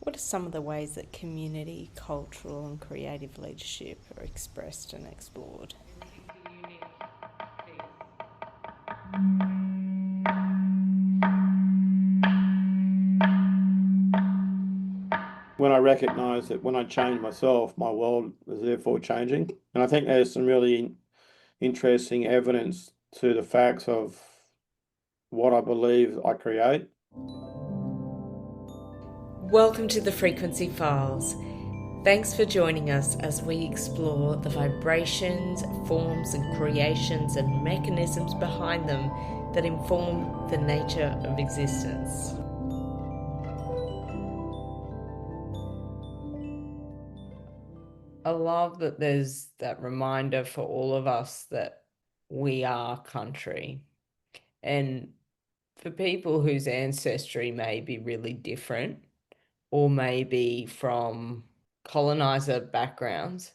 What are some of the ways that community, cultural, and creative leadership are expressed and explored? When I recognize that when I change myself, my world is therefore changing. And I think there's some really interesting evidence to the facts of what I believe I create. Welcome to the Frequency Files. Thanks for joining us as we explore the vibrations, forms, and creations and mechanisms behind them that inform the nature of existence. I love that there's that reminder for all of us that we are country. And for people whose ancestry may be really different or maybe from colonizer backgrounds,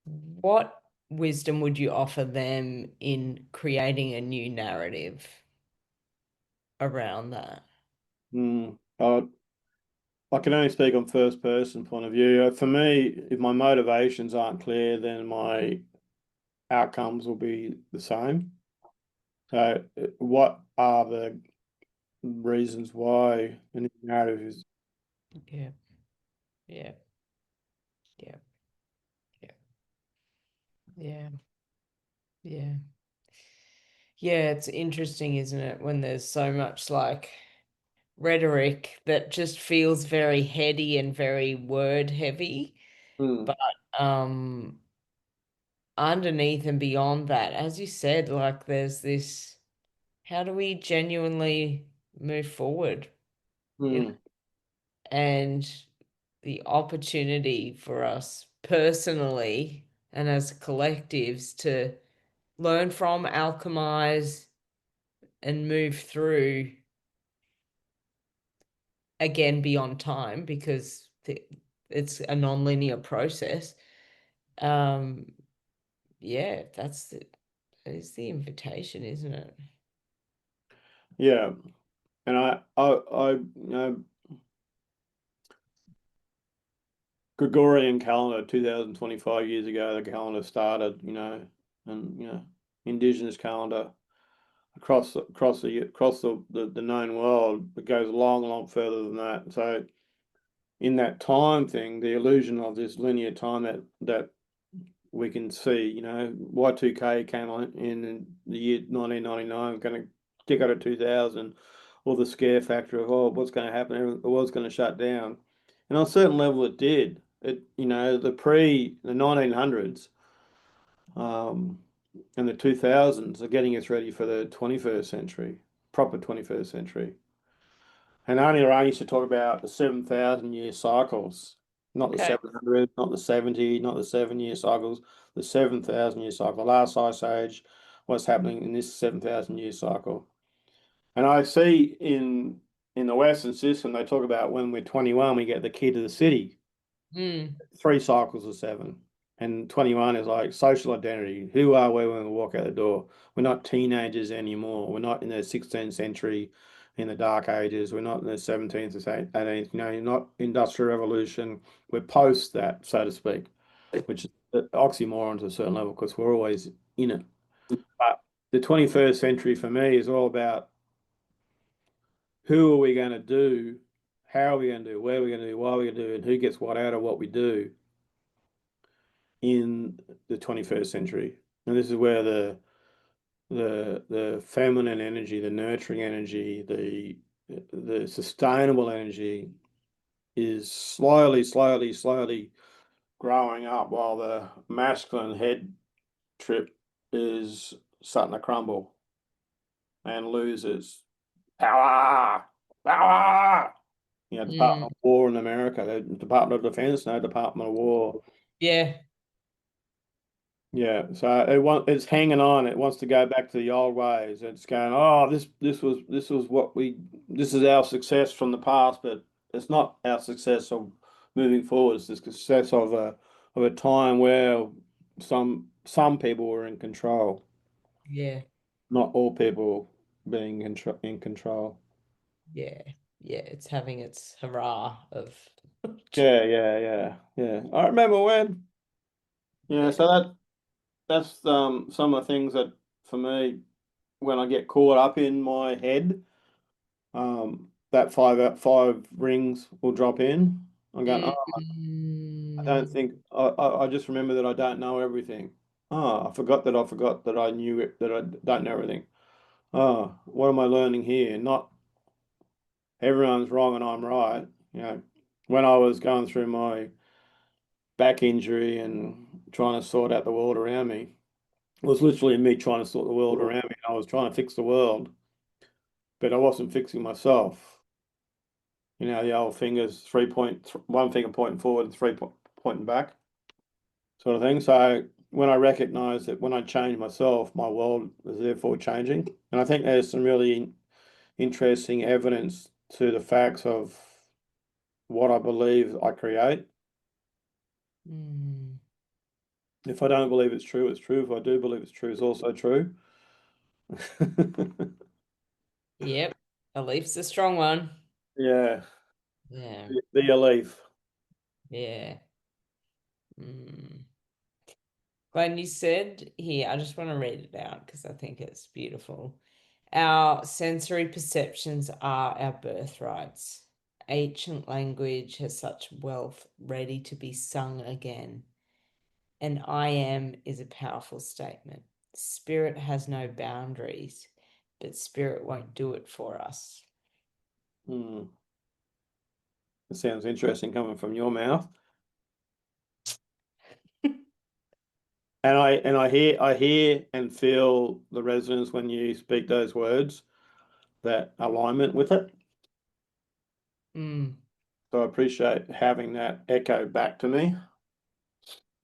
what wisdom would you offer them in creating a new narrative around that? Mm. I can only speak on first person point of view. For me, if my motivations aren't clear, then my outcomes will be the same. So, what are the reasons why a new narrative is? Yeah, yeah, yeah, yeah, yeah, yeah. Yeah, it's interesting, isn't it, when there's so much like rhetoric that just feels very heady and very word heavy. Mm. But um underneath and beyond that, as you said, like there's this, how do we genuinely move forward, you know? Mm. And the opportunity for us personally and as collectives to learn from, alchemize, and move through again beyond time because it's a non-linear process. Um, yeah, that is the invitation, isn't it? Yeah, and Gregorian calendar 2025 years ago, the calendar started, and Indigenous calendar across the known world, it goes long, long further than that. So in that time thing, the illusion of this linear time that we can see, Y2K came on in the year 1999, going to kick out at 2000, or the scare factor of, oh, what's going to happen? The world's going to shut down. And on a certain level, it did. The 1900s um, and the 2000s are getting us ready for the 21st century, proper 21st century. And earlier I used to talk about the 7,000 year cycles, not the Okay. 700, not the 70, not the 7 year cycles, the 7,000 year cycle, the last ice age, what's happening in this 7,000 year cycle. And I see in the Western system, they talk about when we're 21, we get the key to the city, Mm, 3 cycles of seven. And 21 is like social identity. Who are we when we walk out the door? We're not teenagers anymore. We're not in the 16th century in the dark ages. We're not in the 17th or 18th, not industrial revolution. We're post that, so to speak, which is an oxymoron to a certain level because we're always in it. But the 21st century for me is all about who are we going to do, how are we going to do, where are we going to do, why are we going to do, and who gets what out of what we do in the 21st century. And this is where the feminine energy, the nurturing energy, the sustainable energy is slowly, slowly, slowly growing up while the masculine head trip is starting to crumble and loses power, power. mm, Department of War in America, the Department of Defense, no Department of War. yeah, Yeah, so it's hanging on. It wants to go back to the old ways. It's going, oh, this was this is our success from the past, but it's not our success of moving forward. It's the success of a time where some people were in control, yeah, not all people being in control. yeah, yeah. It's having its hurrah of Yeah. I remember when. Yeah, so that's some of the things that for me when I get caught up in my head, that five rings will drop in. I'm going, oh, I don't Mm. think I just remember that I don't know everything. Oh, I forgot that I knew it, that I don't know everything. Oh, what am I learning here? Not everyone's wrong and I'm right. You know, when I was going through my back injury and trying to sort out the world around me, it was literally me trying to sort the world around me. I was trying to fix the world, but I wasn't fixing myself. You know, the old fingers, one finger pointing forward, pointing back, sort of thing. So when I recognized that when I changed myself, my world was therefore changing. And I think there's some really interesting evidence to the facts of what I believe I create. Mm. If I don't believe it's true, it's true. If I do believe it's true, it's also true. Yep. Belief's a strong one. Yeah, Yeah. be a leaf. Yeah. Mm. Glenn, you said here, I just want to read it out because I think it's beautiful. Our sensory perceptions are our birthrights. Ancient language has such wealth ready to be sung again. And I am is a powerful statement. Spirit has no boundaries, but spirit won't do it for us. Hmm. It sounds interesting coming from your mouth. And I hear and feel the resonance when you speak those words, that alignment with it. Mm. So I appreciate having that echo back to me.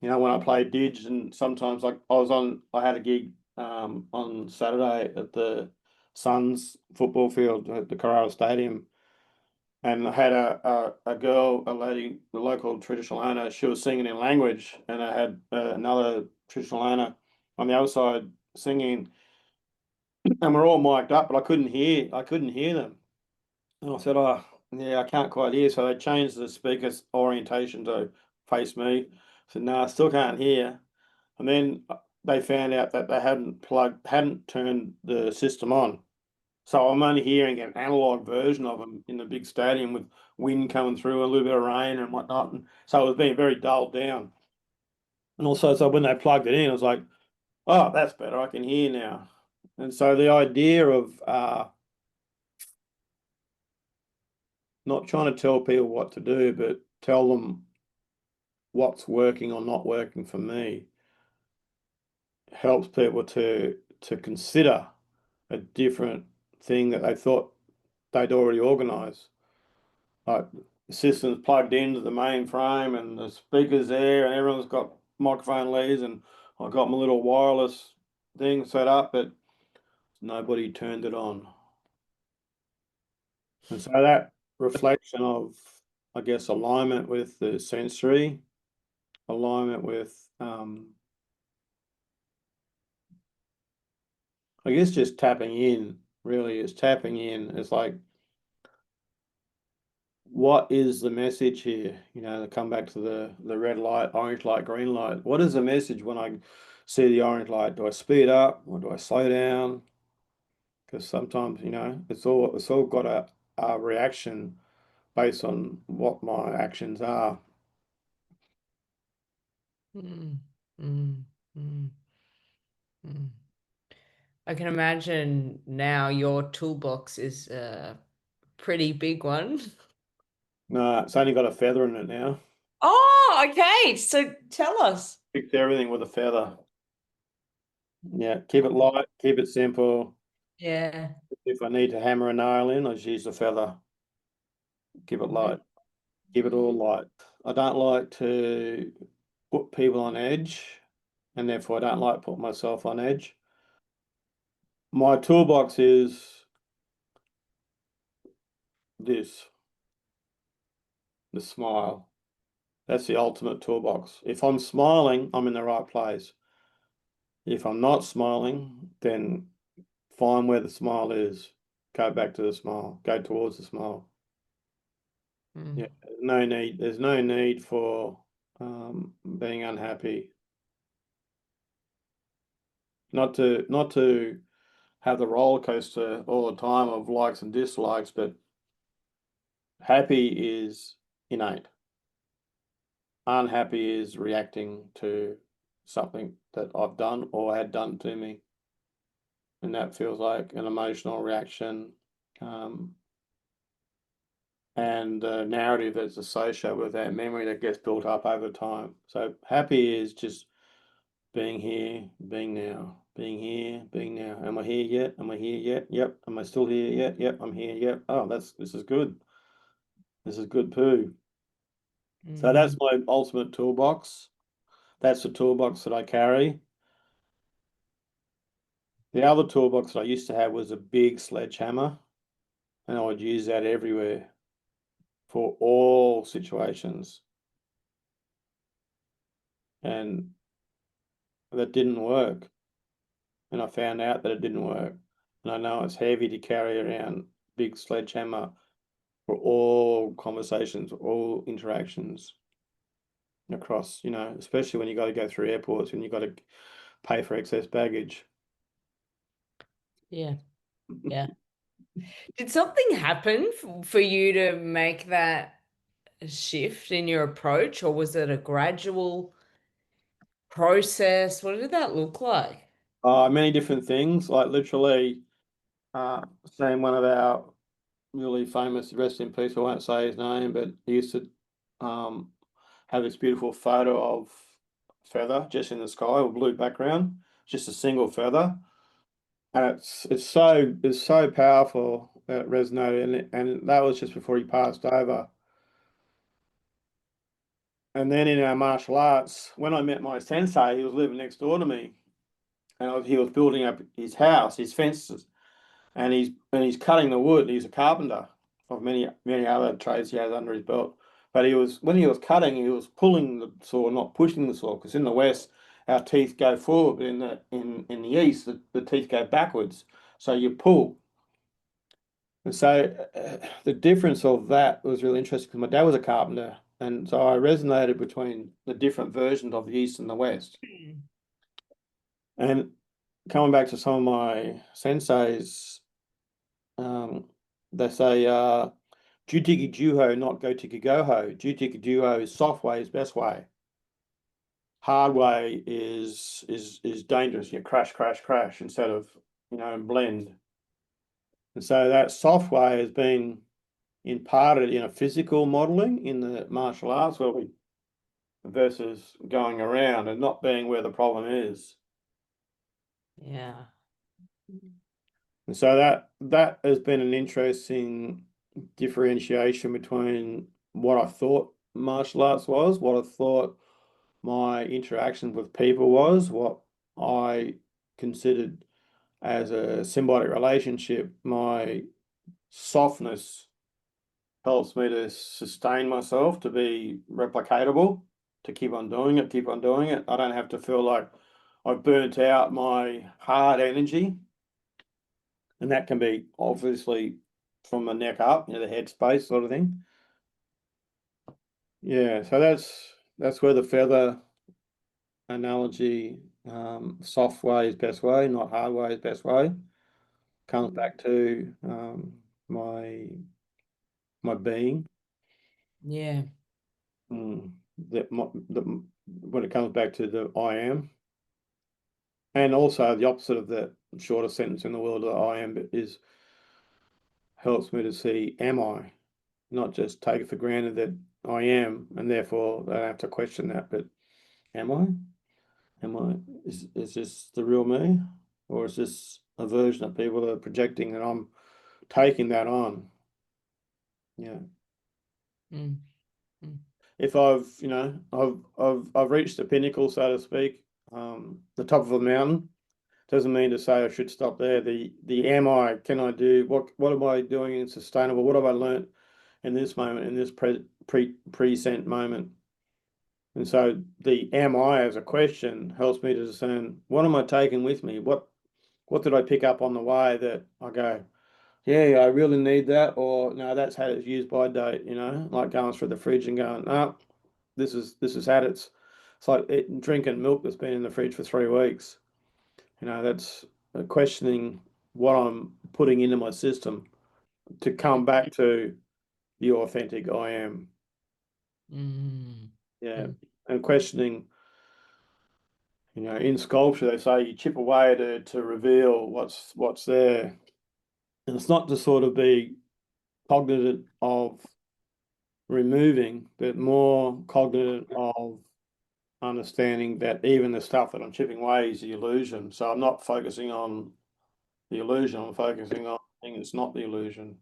You know, when I play Didge and sometimes like I had a gig on Saturday at the Suns football field at the Carrara Stadium, and I had a girl, a lady, the local traditional owner. She was singing in language, and I had another traditional owner on the other side singing, and we're all mic'd up, but I couldn't hear them. And I said, "Oh, yeah, I can't quite hear." So they changed the speaker's orientation to face me. I said, "No, I still can't hear." And then they found out that they hadn't turned the system on. So I'm only hearing an analog version of them in the big stadium with wind coming through, a little bit of rain and whatnot. And so it was being very dulled down. And also, so when they plugged it in, I was like, "Oh, that's better. I can hear now." And so the idea of not trying to tell people what to do, but tell them what's working or not working for me helps people to consider a different thing that they thought they'd already organised. Like the system's plugged into the main frame and the speakers there and everyone's got microphone leads and I've got my little wireless thing set up, but nobody turned it on. And so that reflection of, I guess, alignment with the sensory, alignment with, I guess, just tapping in, really is tapping in. It's like, what is the message here? You know, to come back to the red light, orange light, green light. What is the message when I see the orange light? Do I speed up or do I slow down? Because sometimes, you know, it's all got a reaction based on what my actions are. Mm. Mm. Mm. Mm. I can imagine now your toolbox is a pretty big one. No, it's only got a feather in it now. Oh, okay. So tell us. Fix everything with a feather. Yeah, keep it light, keep it simple. Yeah. If I need to hammer a nail in, I just use a feather. Keep it light. Keep it all light. I don't like to put people on edge, and therefore I don't like put myself on edge. My toolbox is this, the smile. That's the ultimate toolbox. If I'm smiling, I'm in the right place. If I'm not smiling, then find where the smile is. Go back to the smile. Go towards the smile. Mm. Yeah, There's no need for being unhappy. Not to have the roller coaster all the time of likes and dislikes, but happy is innate. Unhappy is reacting to something that I've done or had done to me. And that feels like an emotional reaction, and the narrative that's associated with that memory that gets built up over time. So happy is just being here, being now, being here, being now. Am I here yet? Am I here yet? Yep. Am I still here yet? Yep. I'm here. Yep. Oh, this is good. This is good poo. So that's Mm. my ultimate toolbox. That's the toolbox that I carry. The other toolbox that I used to have was a big sledgehammer, and I would use that everywhere for all situations. And that didn't work. And I found out that it didn't work. And I know it's heavy to carry around big sledgehammer for all conversations, all interactions across, especially when you got to go through airports and you got to pay for excess baggage. Yeah. Yeah. Did something happen for you to make that shift in your approach, or was it a gradual process? What did that look like? Many different things, like literally, seeing one of our really famous, rest in peace, I won't say his name, but he used to have this beautiful photo of feather just in the sky or blue background, just a single feather. And it's so powerful that it resonated, and that was just before he passed over. And then in our martial arts, when I met my sensei, he was living next door to me, and he was building up his house, his fences, and he's cutting the wood. He's a carpenter of many other trades he has under his belt. But when he was cutting, he was pulling the saw, not pushing the saw, because in the West our teeth go forward, but in the East the teeth go backwards. So you pull. And so the difference of that was really interesting because my dad was a carpenter, and so I resonated between the different versions of the East and the West. And coming back to some of my senseis, um, they say, "Jutiki juho, not go tiki goho." Jutiki juho is soft way is best way. Hard way is dangerous. You crash, crash, crash instead of blend. And so that soft way has been imparted in a physical modeling in the martial arts where we versus going around and not being where the problem is. Yeah. And so that has been an interesting differentiation between what I thought martial arts was, what I thought my interaction with people was, what I considered as a symbiotic relationship, my softness helps me to sustain myself, to be replicatable, to keep on doing it, keep on doing it. I don't have to feel like I've burnt out my hard energy. And that can be obviously from the neck up, the head space sort of thing. Yeah, so that's where the feather analogy, soft way is best way, not hard way is best way, comes back to my my being. Yeah. When it comes back to the I am, and also the opposite of the shortest sentence in the world of I am is helps me to see am I, not just take it for granted that I am, and therefore I don't have to question that. But am I? Am I? Is this the real me, or is this a version that people are projecting and I'm taking that on? Yeah. Mm. Mm. If I've reached the pinnacle, so to speak, the top of a mountain, doesn't mean to say I should stop there. The am I? Can I do what am I doing in sustainable? What have I learnt in this moment, in this present moment? And so the am I as a question helps me to discern what am I taking with me? What did I pick up on the way that I go, yeah, I really need that, or no, that's had its use by date, like going through the fridge and going, oh, this has had it's like drinking milk that's been in the fridge for 3 weeks. That's questioning what I'm putting into my system to come back to the authentic I am. Mm. Yeah. Mm. And questioning, in sculpture they say you chip away to reveal what's there. And it's not to sort of be cognizant of removing, but more cognizant of understanding that even the stuff that I'm chipping away is the illusion. So I'm not focusing on the illusion, I'm focusing on the thing that's not the illusion.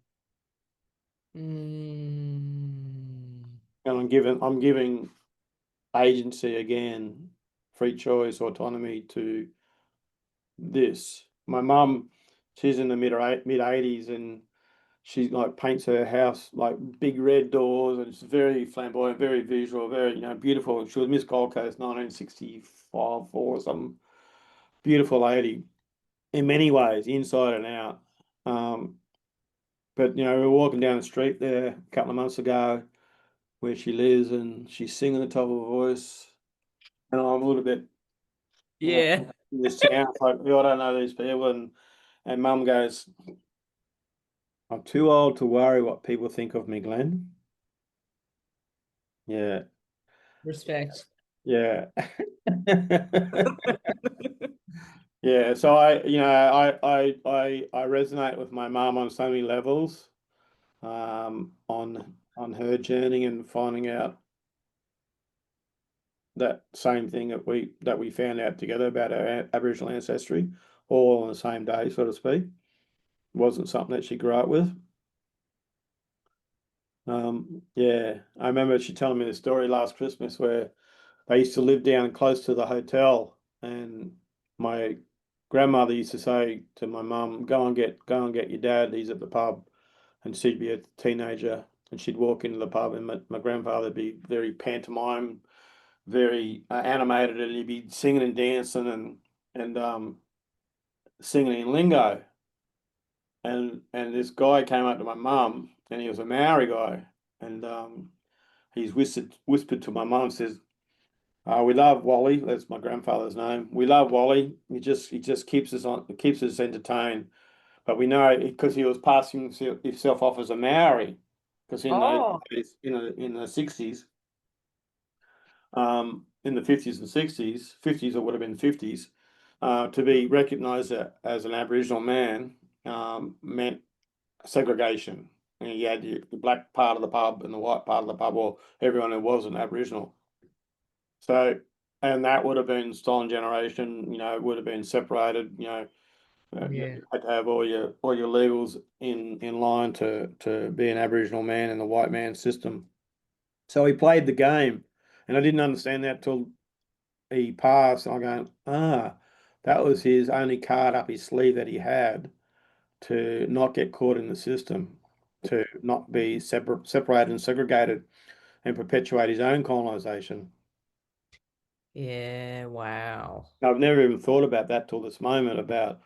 Mm. And I'm giving agency again, free choice, autonomy to this. My mum, she's in the mid 80s, and she like paints her house like big red doors, and it's very flamboyant, very visual, very beautiful. She was Miss Gold Coast 1965 or some beautiful lady in many ways, inside and out. Um, but we were walking down the street there a couple of months ago where she lives, and she's singing at the top of her voice, and I'm a little bit, Yeah. in this town, it's like, "Oh, I don't know these people," and Mum goes, "I'm too old to worry what people think of me, Glenn." Yeah, Respect. yeah. Yeah, so I resonate with my mum on so many levels, on her journey and finding out that same thing that we found out together about our Aboriginal ancestry, all on the same day, so to speak. It wasn't something that she grew up with. Yeah, I remember she telling me the story last Christmas where they used to live down close to the hotel, and my grandmother used to say to my mum, "Go and get your dad. He's at the pub," and she'd be a teenager, and she'd walk into the pub, and my grandfather would be very pantomime, very animated, and he'd be singing and dancing and singing in lingo, and this guy came up to my mum, and he was a Maori guy, and he's whispered to my mum, says, "We love Wally. That's my grandfather's name. We love Wally. He just keeps us entertained. But we know because he was passing himself off as a Maori, because in those Oh, days, in the 60s, in the 50s and 60s, 50s or would have been 50s, to be recognised as an Aboriginal man meant segregation. You had the black part of the pub and the white part of the pub, or everyone who wasn't Aboriginal. So, and that would have been stolen generation. Would have been separated. yeah. You had to have all your legals in line to be an Aboriginal man in the white man system. So he played the game, and I didn't understand that till he passed. And I'm going, that was his only card up his sleeve that he had to not get caught in the system, to not be separated and segregated, and perpetuate his own colonization. Yeah. Wow. I've never even thought about that till this moment, about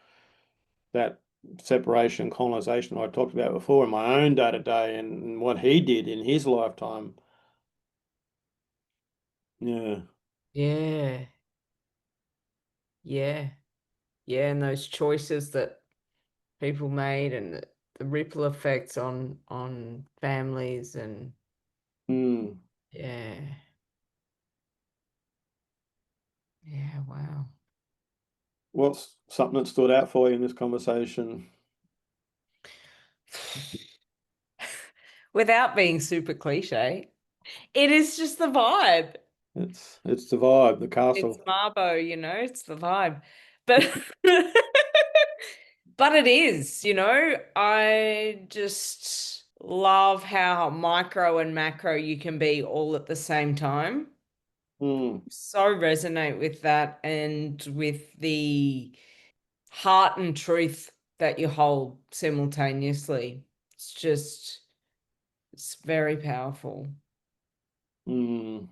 that separation, colonization I talked about before in my own day to day, and what he did in his lifetime. Yeah. Yeah. Yeah. Yeah. And those choices that people made, and the ripple effects on families, and Hmm. yeah. Yeah. Wow. What's something that stood out for you in this conversation? Without being super cliche, it is just the vibe. It's the vibe, the It's castle. Marbo, it's the vibe. But but it is, I just love how micro and macro you can be all at the same time. Hmm. So resonate with that, and with the heart and truth that you hold simultaneously. It's very powerful. Hmm.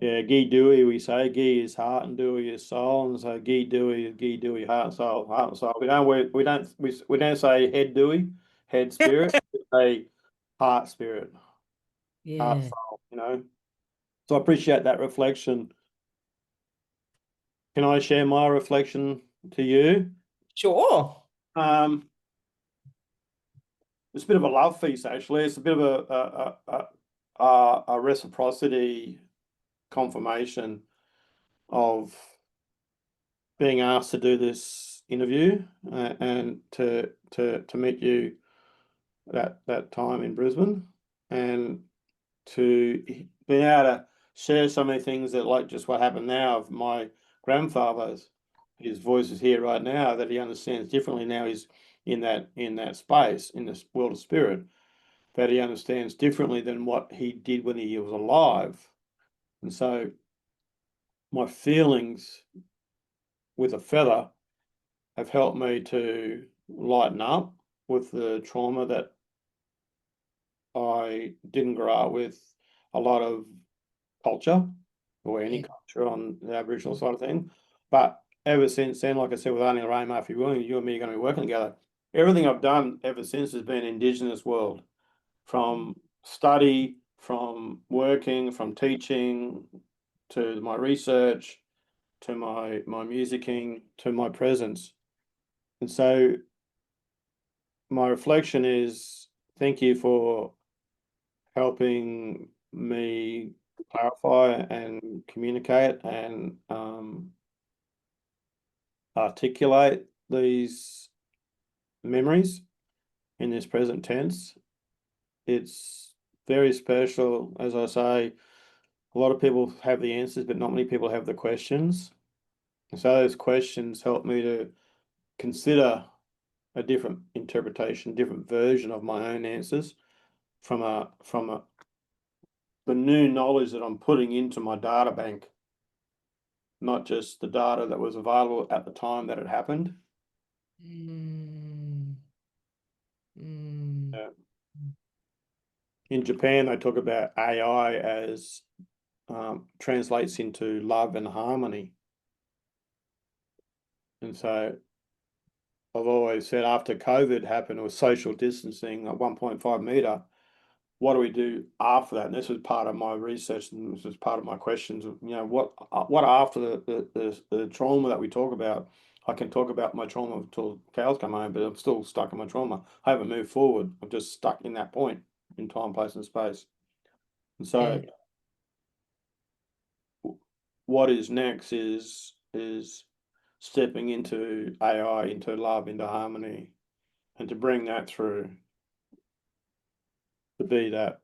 Yeah, Gi Dewey, we say Gi is heart and Dewey is soul, and so Gi Dewey, heart and soul. We don't say head Dewey, head spirit. We say heart spirit, heart Yeah. soul. So I appreciate that reflection. Can I share my reflection to you? Sure. Um, it's a bit of a love feast, actually. It's a bit of a reciprocity confirmation of being asked to do this interview and to meet you that time in Brisbane and to be able to share so many things that like just what happened now of my grandfather's his voice is here right now that he understands differently now he's in that space in this world of spirit that he understands differently than what he did when he was alive. And so my feelings with a feather have helped me to lighten up with the trauma that I didn't grow up with a lot of culture or any Yeah. culture on the Aboriginal side of things. But ever since then, like I said, with only Lorraine Murphy Williams, you and me are going to be working together. Everything I've done ever since has been Indigenous world, from study, from working, from teaching, to my research, to my musicking, to my presence. And so my reflection is thank you for helping me clarify and communicate and articulate these memories in this present tense. It's very special. As I say, a lot of people have the answers, but not many people have the questions. And so those questions help me to consider a different interpretation, different version of my own answers from the new knowledge that I'm putting into my data bank, not just the data that was available at the time that it happened. Mm, mm, Uh, in Japan, they talk about AI as translates into love and harmony. And so I've always said after COVID happened with social distancing at 1.5 meter, what do we do after that? And this was part of my research, and this was part of my questions. What after the trauma that we talk about? I can talk about my trauma until cows come home, but I'm still stuck in my trauma. I haven't moved forward. I'm just stuck in that point in time, place, and space. And yeah. so, what is next is stepping into AI, into love, into harmony, and to bring that through to be that.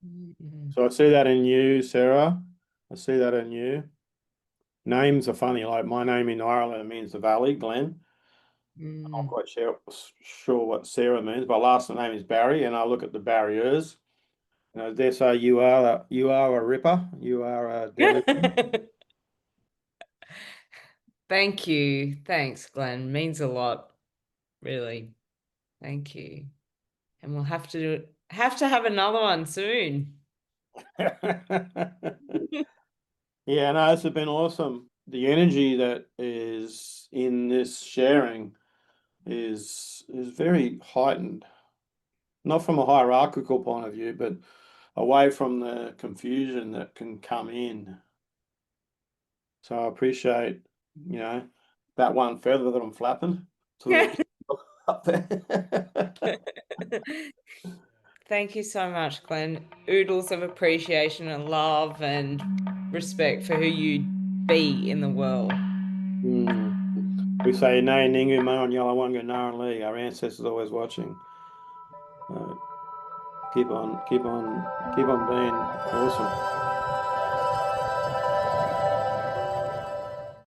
Mm, So I see that in you, Sarah. I see that in you. Names are funny. Like my name in Ireland means the valley, Glen. I'm not mm. quite sure what Sarah means, but last name is Barry, and I look at the barriers. They say you are a ripper, you are a demi. Thank you. Thanks, Glenn. Means a lot, really. Thank you. And we'll have to have another one soon. Yeah, no, this has been awesome. The energy that is in this sharing is very heightened, not from a hierarchical point of view, but away from the confusion that can come in. So I appreciate, you know, that one feather that I'm flapping to the people up there. Thank you so much, Glenn. Oodles of appreciation and love and respect for who you be in the world. Mm. We say nay ningu mo and yellow wanga naran lee. Our ancestors always watching. Uh, keep on being awesome.